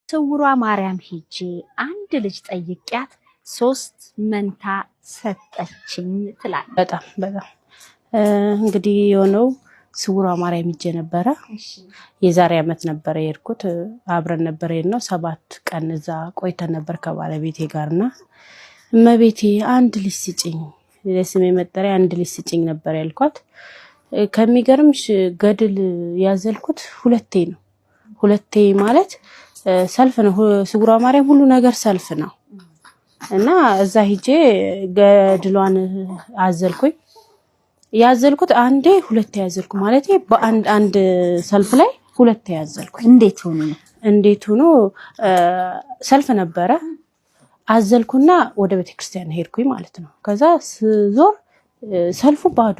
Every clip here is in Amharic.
ስውሯ ማርያም ሄጄ አንድ ልጅ ጠይቂያት 3 መንታ ሰጠችኝ ትላለች። በጣም እንግዲህ የሆነው ስውሯ ማርያም ሄጄ ነበረ። የዛሬ አመት ነበረ የሄድኩት። አብረን ነበር የሄድነው። 7 ቀን እዛ ቆይተን ነበር ከባለቤቴ ጋርና እመቤቴ አንድ ልጅ ስጭኝ፣ ለስሜ መጠሪያ አንድ ልጅ ስጭኝ ነበር ያልኳት። ከሚገርምሽ ገድል ያዘልኩት ሁለቴ ነው። ሁለቴ ማለት ሰልፍ ነው። ስውሯ ማርያም ሁሉ ነገር ሰልፍ ነው እና እዛ ሄጄ ገድሏን አዘልኩኝ። ያዘልኩት አንዴ ሁለቴ ያዘልኩ ማለት በአንድ ሰልፍ ላይ ሁለቴ ያዘልኩኝ። እንዴት ሆኖ ሰልፍ ነበረ። አዘልኩና ወደ ቤተክርስቲያን ሄድኩኝ ማለት ነው። ከዛ ዞር ሰልፉ ባዶ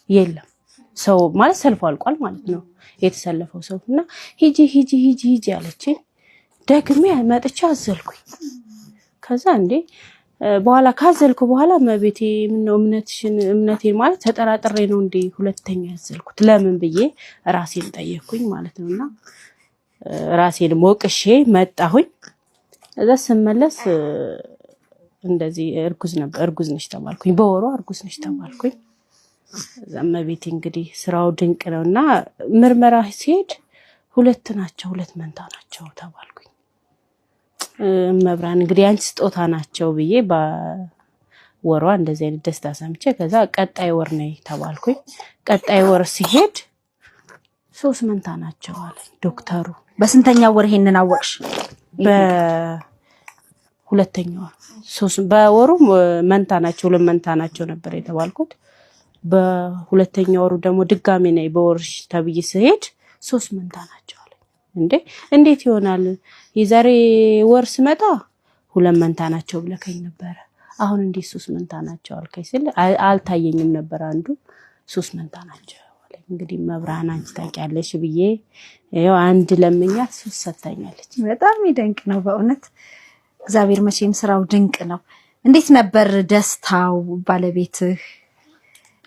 የለም። ሰው ማለት ሰልፉ አልቋል ማለት ነው የተሰለፈው ሰውና ሂጂ አለችኝ። ደግሜ መጥቻ አዘልኩኝ። ከዛ እንዴ በኋላ ካዘልኩ በኋላ መቤቴ ምነው እምነቴን ማለት ተጠራጥሬ ነው እንዴ ሁለተኛ ያዘልኩት ለምን ብዬ ራሴን ጠየቅኩኝ ማለት ነውና ራሴን ሞቅሼ መጣሁኝ። እዛ ስመለስ እንደዚህ እርጉዝ ነሽ ተባልኩኝ። በወሯ እርጉዝ ነሽ ተባልኩኝ። እመቤቴ እንግዲህ ስራው ድንቅ ነውና ምርመራ ሲሄድ 2 ናቸው 2 መንታ ናቸው ተባልኩኝ። መብራን እንግዲህ አንቺ ስጦታ ናቸው ብዬ በወሯ እንደዚህ አይነት ደስታ ሰምቼ ከዛ ቀጣይ ወር ነይ ተባልኩኝ። ቀጣይ ወር ሲሄድ 3 መንታ ናቸው አለኝ ዶክተሩ። በስንተኛው ወር ይሄንን አወቅሽ? በሁለተኛው 3 በወሩ መንታ ናቸው 2 መንታ ናቸው ነበር የተባልኩት። በሁለተኛው ወሩ ደግሞ ድጋሜ ነይ በወርሽ ተብዬ ሲሄድ 3 መንታ ናቸው አለኝ። እንዴት ይሆናል? የዛሬ ወር ስመጣ 2 መንታ ናቸው ብለከኝ ነበር። አሁን እንዴት 3 መንታ ናቸው አልከኝ ሲል አልታየኝም ነበር። አንዱ 3 መንታ ናቸው አለኝ። እንግዲህ መብራን አንቺ ታውቂያለሽ ብዬ ያው አንድ ለምኛት 3 ሰጣኛለች። በጣም ይደንቅ ነው በእውነት። እግዚአብሔር መቼም ስራው ድንቅ ነው። እንዴት ነበር ደስታው? ባለቤትህ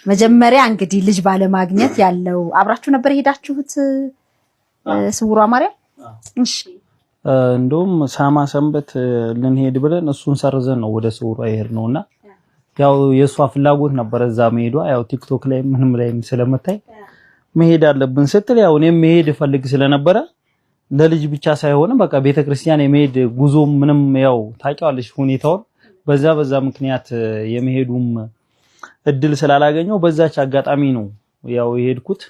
መጀመሪያ እንግዲህ ልጅ ባለማግኘት ያለው አብራችሁ ነበር ሄዳችሁት ስውሯ ማርያም? እሺ እንደውም ሳማ ሰንበት ልንሄድ ብለን እሱን ሰርዘን ነው ወደ ስውሯ የሄድነውና ያው የሷ ፍላጎት ነበር እዛ መሄዷ። ያው ቲክቶክ ላይ ምንም ላይ ስለመታይ መሄድ አለብን ስትል ያው እኔም መሄድ ፈልግ ስለነበረ ለልጅ ብቻ ሳይሆን በቃ ቤተክርስቲያን የመሄድ ጉዞ ምንም ያው ታውቂዋለሽ ሁኔታውን በዛ ምክንያት የመሄዱም እድል ስላላገኘው በዛች አጋጣሚ ነው ያው የሄድኩት።